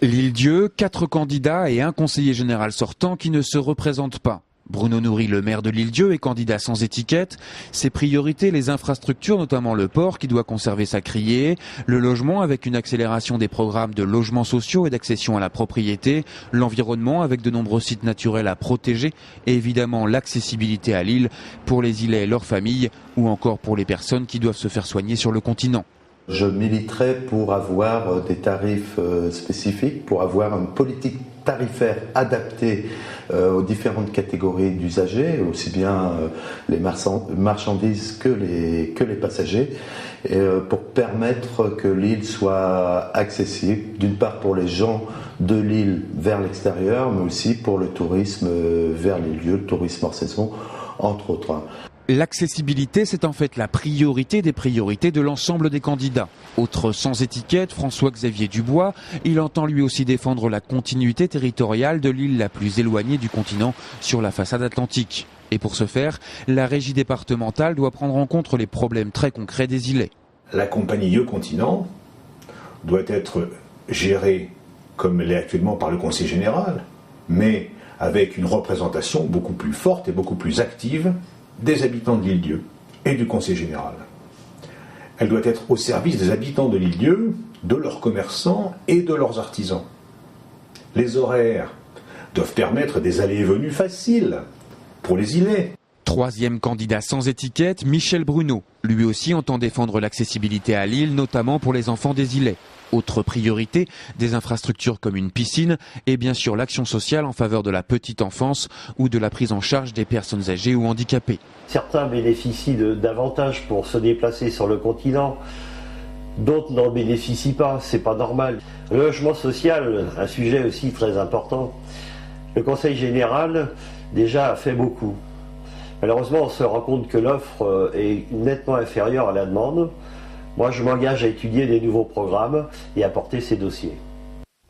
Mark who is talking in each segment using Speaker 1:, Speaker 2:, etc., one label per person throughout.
Speaker 1: L'Île-Dieu, 4 candidats et un conseiller général sortant qui ne se représentent pas. Bruno Noury, le maire de l'Île-Dieu, est candidat sans étiquette. Ses priorités, les infrastructures, notamment le port qui doit conserver sa criée, le logement avec une accélération des programmes de logements sociaux et d'accession à la propriété, l'environnement avec de nombreux sites naturels à protéger et évidemment l'accessibilité à l'île pour les îlets et leurs familles ou encore pour les personnes qui doivent se faire soigner sur le continent.
Speaker 2: Je militerai pour avoir des tarifs spécifiques, pour avoir une politique tarifaire adaptée aux différentes catégories d'usagers, aussi bien les marchandises que les passagers, et pour permettre que l'île soit accessible, d'une part pour les gens de l'île vers l'extérieur, mais aussi pour le tourisme vers les lieux, le tourisme hors saison, entre autres.
Speaker 1: L'accessibilité, c'est en fait la priorité des priorités de l'ensemble des candidats. Autre sans étiquette, François-Xavier Dubois, il entend lui aussi défendre la continuité territoriale de l'île la plus éloignée du continent sur la façade atlantique. Et pour ce faire, la régie départementale doit prendre en compte les problèmes très concrets des îlets.
Speaker 3: La compagnie Continent doit être gérée comme elle est actuellement par le Conseil général, mais avec une représentation beaucoup plus forte et beaucoup plus active des habitants de l'Île-Dieu et du Conseil général. Elle doit être au service des habitants de l'Île-Dieu, de leurs commerçants et de leurs artisans. Les horaires doivent permettre des allées et venues faciles pour les îlets.
Speaker 1: Troisième candidat sans étiquette, Michel Bruno. Lui aussi entend défendre l'accessibilité à l'île, notamment pour les enfants des îlets. Autre priorité, des infrastructures comme une piscine et bien sûr l'action sociale en faveur de la petite enfance ou de la prise en charge des personnes âgées ou handicapées.
Speaker 4: Certains bénéficient d'avantages pour se déplacer sur le continent, d'autres n'en bénéficient pas, c'est pas normal. Le logement social, un sujet aussi très important. Le Conseil général déjà a fait beaucoup. Malheureusement, on se rend compte que l'offre est nettement inférieure à la demande. Moi, je m'engage à étudier des nouveaux programmes et à porter ces dossiers.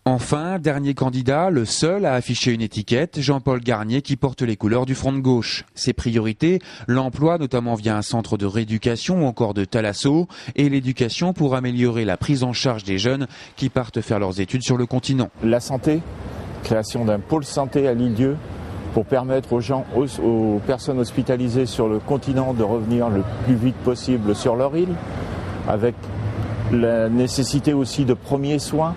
Speaker 1: Enfin, dernier candidat, le seul à afficher une étiquette, Jean-Paul Garnier qui porte les couleurs du Front de gauche. Ses priorités, l'emploi notamment via un centre de rééducation ou encore de thalasso et l'éducation pour améliorer la prise en charge des jeunes qui partent faire leurs études sur le continent.
Speaker 5: La santé, création d'un pôle santé à l'Île-Dieu pour permettre aux gens, aux personnes hospitalisées sur le continent de revenir le plus vite possible sur leur île, avec la nécessité aussi de premiers soins,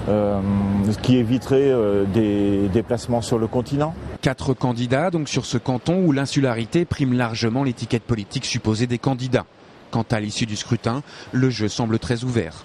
Speaker 5: ce qui éviterait des déplacements sur le continent.
Speaker 1: 4 candidats donc sur ce canton où l'insularité prime largement l'étiquette politique supposée des candidats. Quant à l'issue du scrutin, le jeu semble très ouvert.